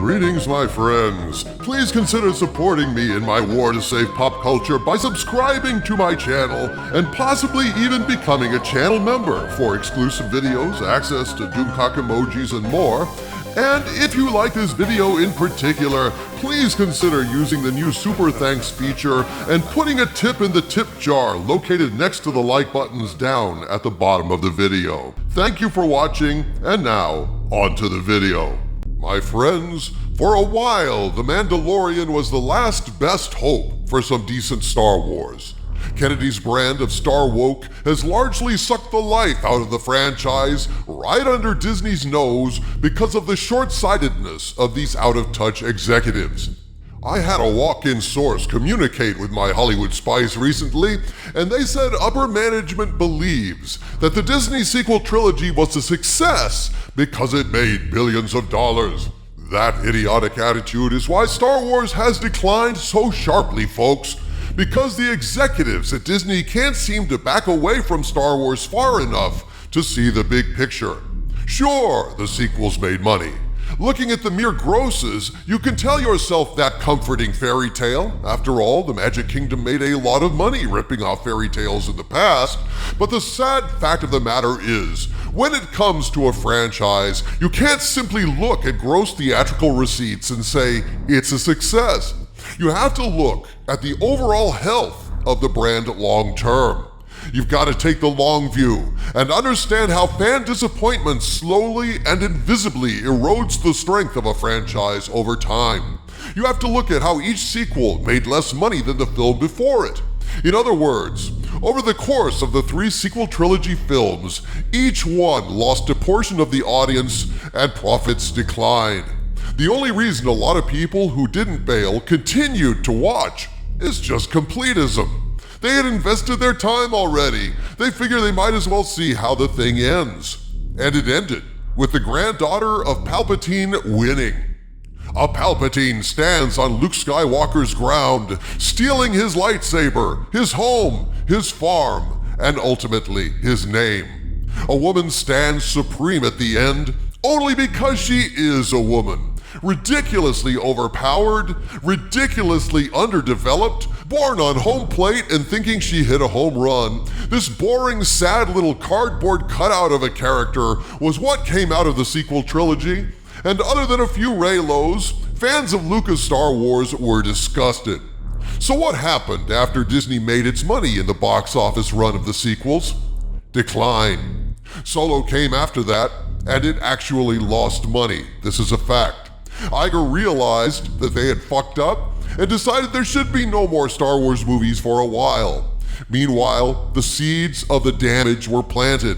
Greetings, my friends. Please consider supporting me in my war to save pop culture by subscribing to my channel and possibly even becoming a channel member for exclusive videos, access to Doomcock emojis, and more. And if you like this video in particular, please consider using the new Super Thanks feature and putting a tip in the tip jar located next to the like buttons down at the bottom of the video. Thank you for watching, and now, on to the video. My friends, for a while, The Mandalorian was the last best hope for some decent Star Wars. Kennedy's brand of Star Woke has largely sucked the life out of the franchise right under Disney's nose because of the short-sightedness of these out-of-touch executives. I had a walk-in source communicate with my Hollywood spies recently, and they said upper management believes that the Disney sequel trilogy was a success because it made billions of dollars. That idiotic attitude is why Star Wars has declined so sharply, folks. Because the executives at Disney can't seem to back away from Star Wars far enough to see the big picture. Sure, the sequels made money. Looking at the mere grosses, you can tell yourself that comforting fairy tale. After all, the Magic Kingdom made a lot of money ripping off fairy tales in the past. But the sad fact of the matter is, when it comes to a franchise, you can't simply look at gross theatrical receipts and say it's a success. You have to look at the overall health of the brand long term. You've got to take the long view and understand how fan disappointment slowly and invisibly erodes the strength of a franchise over time. You have to look at how each sequel made less money than the film before it. In other words, over the course of the 3 sequel trilogy films, each one lost a portion of the audience and profits declined. The only reason a lot of people who didn't bail continued to watch is just completism. They had invested their time already. They figure they might as well see how the thing ends. And it ended with the granddaughter of Palpatine winning. A Palpatine stands on Luke Skywalker's ground, stealing his lightsaber, his home, his farm, and ultimately his name. A woman stands supreme at the end only because she is a woman. Ridiculously overpowered, ridiculously underdeveloped, born on home plate and thinking she hit a home run. This boring, sad little cardboard cutout of a character was what came out of the sequel trilogy. And other than a few Reylos, fans of Lucas Star Wars were disgusted. So what happened after Disney made its money in the box office run of the sequels? Decline. Solo came after that, and it actually lost money. This is a fact. Iger realized that they had fucked up and decided there should be no more Star Wars movies for a while. Meanwhile, the seeds of the damage were planted.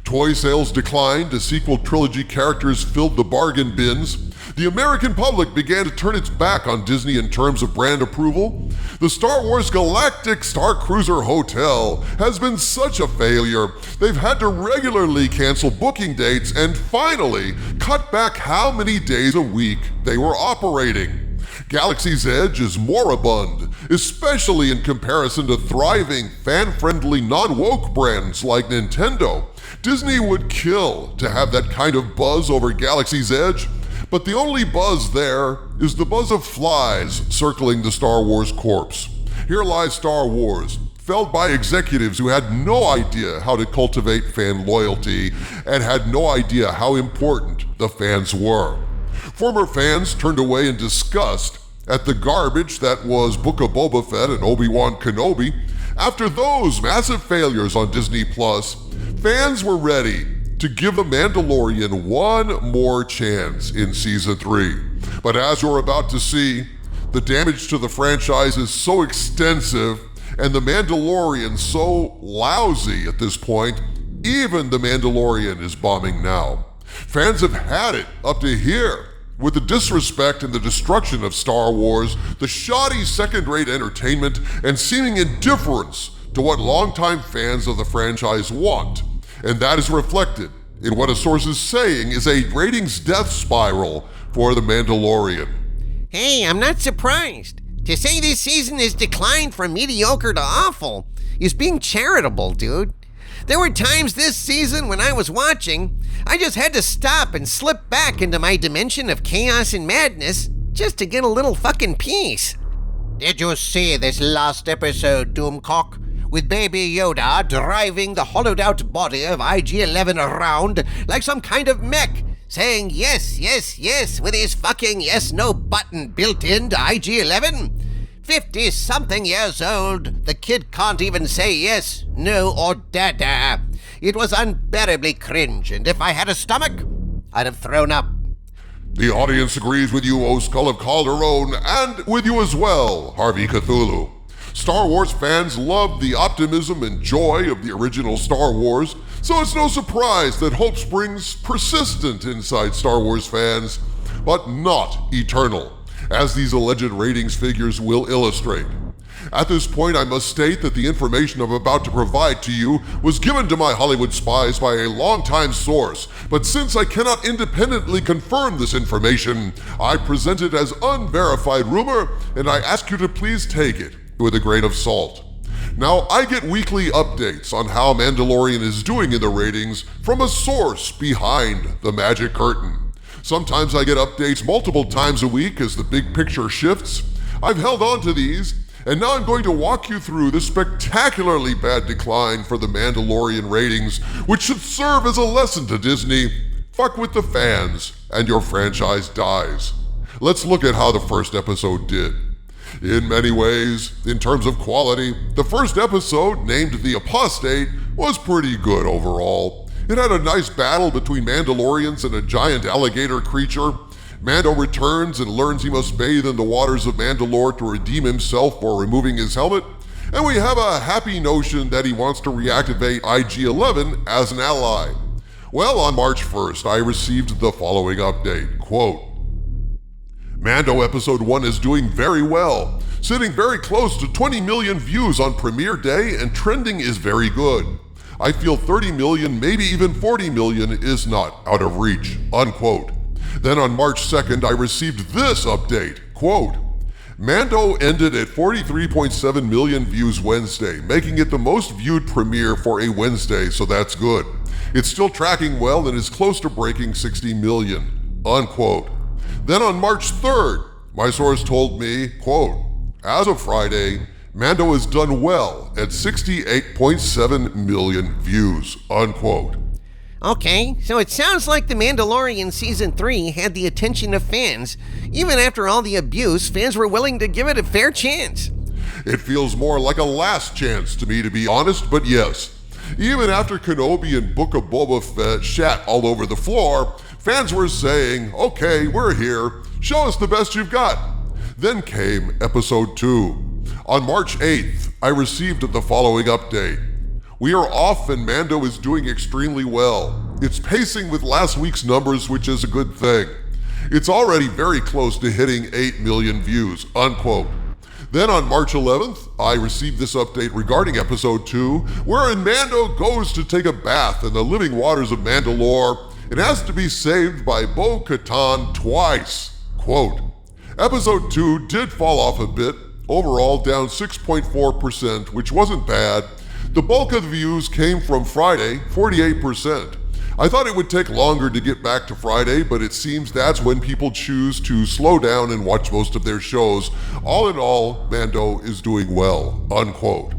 Toy sales declined as sequel trilogy characters filled the bargain bins. The American public began to turn its back on Disney in terms of brand approval. The Star Wars Galactic Star Cruiser Hotel has been such a failure, they've had to regularly cancel booking dates and finally cut back how many days a week they were operating. Galaxy's Edge is moribund, especially in comparison to thriving, fan-friendly, non-woke brands like Nintendo. Disney would kill to have that kind of buzz over Galaxy's Edge, but the only buzz there is the buzz of flies circling the Star Wars corpse. Here lies Star Wars, felled by executives who had no idea how to cultivate fan loyalty and had no idea how important the fans were. Former fans turned away in disgust at the garbage that was Book of Boba Fett and Obi-Wan Kenobi. After those massive failures on Disney+, fans were ready to give The Mandalorian one more chance in Season 3. But as you're about to see, the damage to the franchise is so extensive and The Mandalorian so lousy at this point, even The Mandalorian is bombing now. Fans have had it up to here with the disrespect and the destruction of Star Wars, the shoddy second-rate entertainment, and seeming indifference to what longtime fans of the franchise want. And that is reflected in what a source is saying is a ratings death spiral for The Mandalorian. Hey, I'm not surprised. To say this season has declined from mediocre to awful is being charitable, dude. There were times this season when I was watching I just had to stop and slip back into my dimension of chaos and madness just to get a little fucking peace. Did you see this last episode, Doomcock? With Baby Yoda driving the hollowed-out body of IG-11 around like some kind of mech, saying yes, yes, yes with his fucking yes-no button built into IG-11? 50-something years old, the kid can't even say yes, no, or dada. It was unbearably cringe, and if I had a stomach, I'd have thrown up. The audience agrees with you, O Skull of Calderon, and with you as well, Harvey Cthulhu. Star Wars fans love the optimism and joy of the original Star Wars, so it's no surprise that hope springs persistent inside Star Wars fans, but not eternal, as these alleged ratings figures will illustrate. At this point, I must state that the information I'm about to provide to you was given to my Hollywood spies by a longtime source, but since I cannot independently confirm this information, I present it as unverified rumor, and I ask you to please take it with a grain of salt. Now, I get weekly updates on how Mandalorian is doing in the ratings from a source behind the magic curtain. Sometimes I get updates multiple times a week as the big picture shifts. I've held on to these, and now I'm going to walk you through the spectacularly bad decline for the Mandalorian ratings, which should serve as a lesson to Disney. Fuck with the fans, and your franchise dies. Let's look at how the first episode did. In many ways, in terms of quality, the first episode, named The Apostate, was pretty good overall. It had a nice battle between Mandalorians and a giant alligator creature. Mando returns and learns he must bathe in the waters of Mandalore to redeem himself for removing his helmet. And we have a happy notion that he wants to reactivate IG-11 as an ally. Well, on March 1st, I received the following update, quote, Mando Episode 1 is doing very well, sitting very close to 20 million views on premiere day, and trending is very good. I feel 30 million, maybe even 40 million is not out of reach, unquote. Then on March 2nd, I received this update, quote, Mando ended at 43.7 million views Wednesday, making it the most viewed premiere for a Wednesday, so that's good. It's still tracking well and is close to breaking 60 million, unquote. Then on March 3rd, my source told me, quote, as of Friday, Mando has done well at 68.7 million views, unquote. Okay, so it sounds like The Mandalorian Season 3 had the attention of fans. Even after all the abuse, fans were willing to give it a fair chance. It feels more like a last chance to me, to be honest, but yes. Even after Kenobi and Book of Boba Fett shat all over the floor, fans were saying, okay, we're here, show us the best you've got. Then came Episode 2. On March 8th, I received the following update. We are off and Mando is doing extremely well. It's pacing with last week's numbers, which is a good thing. It's already very close to hitting 8 million views, unquote. Then on March 11th, I received this update regarding Episode 2, wherein Mando goes to take a bath in the living waters of Mandalore and has to be saved by Bo-Katan twice. Quote, Episode 2 did fall off a bit, overall down 6.4%, which wasn't bad. The bulk of the views came from Friday, 48%. I thought it would take longer to get back to Friday, but it seems that's when people choose to slow down and watch most of their shows. All in all, Mando is doing well, unquote.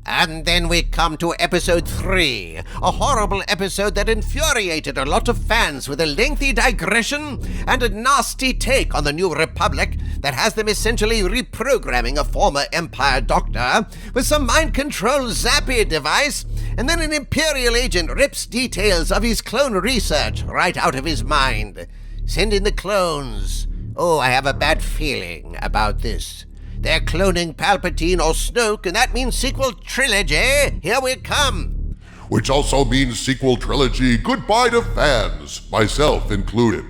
And then we come to Episode 3, a horrible episode that infuriated a lot of fans with a lengthy digression and a nasty take on the New Republic that has them essentially reprogramming a former Empire doctor with some mind-control zappy device, and then an Imperial agent rips details of his clone research right out of his mind. Send in the clones. Oh, I have a bad feeling about this. They're cloning Palpatine or Snoke, and that means sequel trilogy. Here we come. Which also means sequel trilogy. Goodbye to fans, myself included.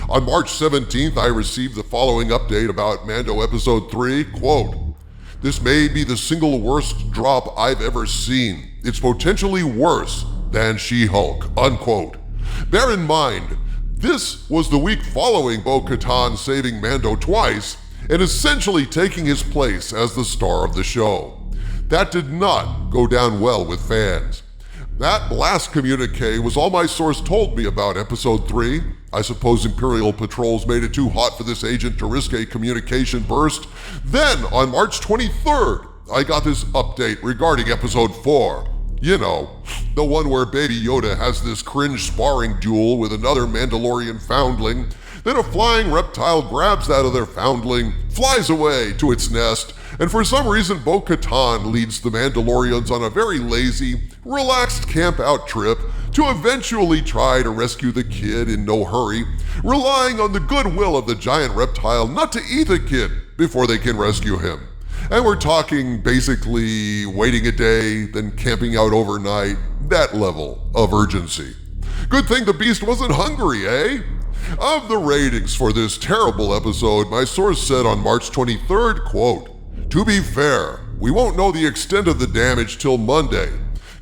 On March 17th, I received the following update about Mando Episode 3, quote, This may be the single worst drop I've ever seen. It's potentially worse than She-Hulk, unquote. Bear in mind, this was the week following Bo-Katan saving Mando twice, and essentially taking his place as the star of the show. That did not go down well with fans. That last communique was all my source told me about Episode 3. I suppose Imperial patrols made it too hot for this agent to risk a communication burst. Then, on March 23rd, I got this update regarding Episode 4. You know, the one where Baby Yoda has this cringe sparring duel with another Mandalorian foundling. Then a flying reptile grabs that other foundling, flies away to its nest, and for some reason Bo-Katan leads the Mandalorians on a very lazy, relaxed camp-out trip to eventually try to rescue the kid in no hurry, relying on the goodwill of the giant reptile not to eat the kid before they can rescue him. And we're talking basically waiting a day, then camping out overnight, that level of urgency. Good thing the beast wasn't hungry, eh? Of the ratings for this terrible episode, my source said on March 23rd, quote, "To be fair, we won't know the extent of the damage till Monday.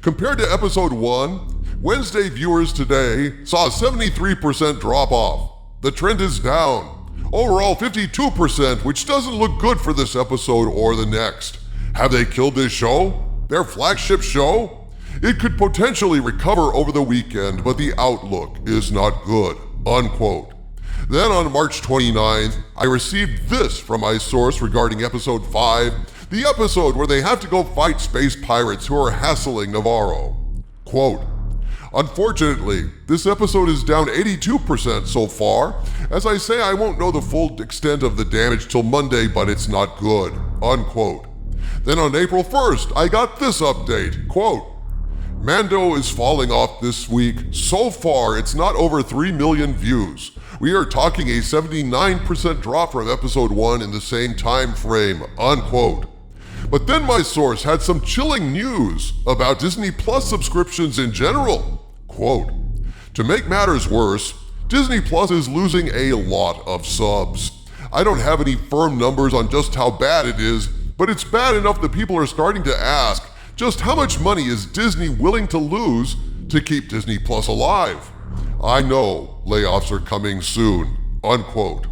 Compared to episode 1, Wednesday viewers today saw a 73% drop off. The trend is down. Overall 52%, which doesn't look good for this episode or the next. Have they killed this show? Their flagship show? It could potentially recover over the weekend, but the outlook is not good." Unquote. Then on March 29th, I received this from my source regarding episode 5, the episode where they have to go fight space pirates who are hassling Navarro. Quote, "Unfortunately, this episode is down 82% so far. As I say, I won't know the full extent of the damage till Monday, but it's not good." Unquote. Then on April 1st, I got this update. Quote, "Mando is falling off this week. So far, it's not over 3 million views. We are talking a 79% drop from episode 1 in the same time frame." Unquote. But then my source had some chilling news about Disney Plus subscriptions in general. Quote, "To make matters worse, Disney Plus is losing a lot of subs. I don't have any firm numbers on just how bad it is, but it's bad enough that people are starting to ask, just how much money is Disney willing to lose to keep Disney Plus alive? I know layoffs are coming soon." Unquote.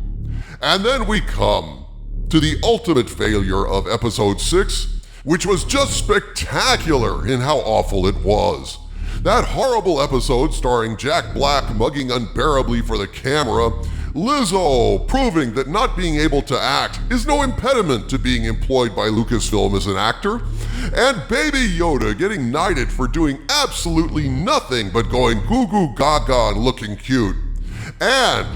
And then we come to the ultimate failure of episode 6, which was just spectacular in how awful it was. That horrible episode starring Jack Black mugging unbearably for the camera, Lizzo proving that not being able to act is no impediment to being employed by Lucasfilm as an actor, and Baby Yoda getting knighted for doing absolutely nothing but going goo goo gaga and looking cute. And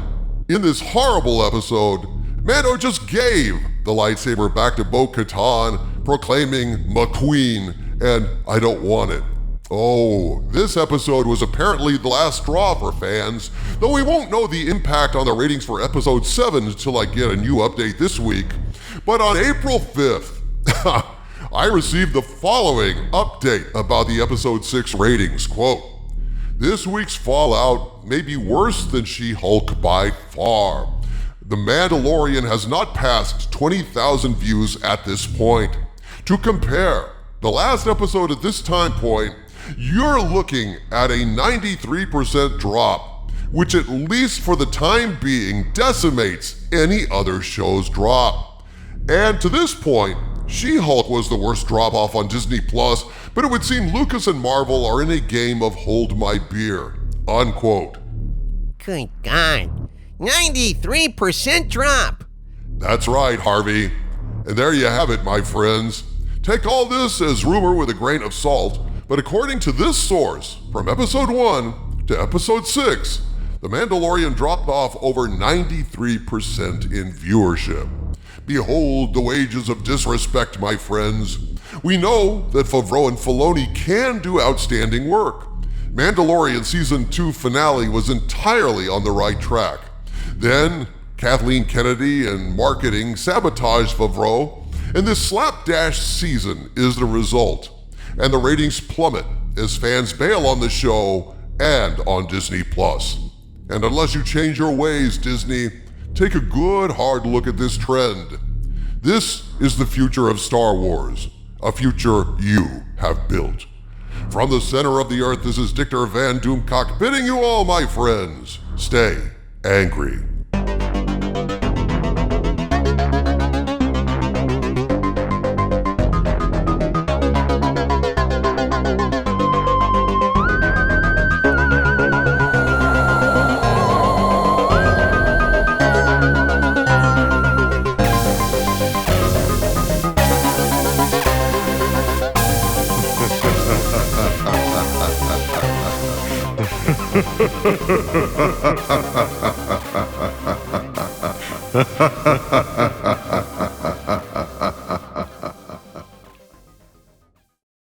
in this horrible episode, Mando just gave the lightsaber back to Bo-Katan, proclaiming McQueen, and I don't want it. Oh, this episode was apparently the last straw for fans, though we won't know the impact on the ratings for episode 7 until I get a new update this week. But on April 5th, I received the following update about the episode 6 ratings. Quote, "This week's fallout may be worse than She-Hulk by far. The Mandalorian has not passed 20,000 views at this point. To compare, the last episode at this time point, you're looking at a 93% drop, which at least for the time being decimates any other show's drop. And to this point, She-Hulk was the worst drop-off on Disney Plus, but it would seem Lucas and Marvel are in a game of hold my beer." Unquote. Good God. 93% drop. That's right, Harvey. And there you have it, my friends. Take all this as rumor with a grain of salt, but according to this source, from episode 1 to episode 6, The Mandalorian dropped off over 93% in viewership. Behold the wages of disrespect, my friends. We know that Favreau and Filoni can do outstanding work. Mandalorian Season 2 finale was entirely on the right track. Then, Kathleen Kennedy and marketing sabotaged Favreau, and this slapdash season is the result. And the ratings plummet as fans bail on the show and on Disney Plus. And unless you change your ways, Disney, take a good hard look at this trend. This is the future of Star Wars, a future you have built. From the center of the earth, this is Dictor Van Doomcock bidding you all, my friends, stay angry. ha ha ha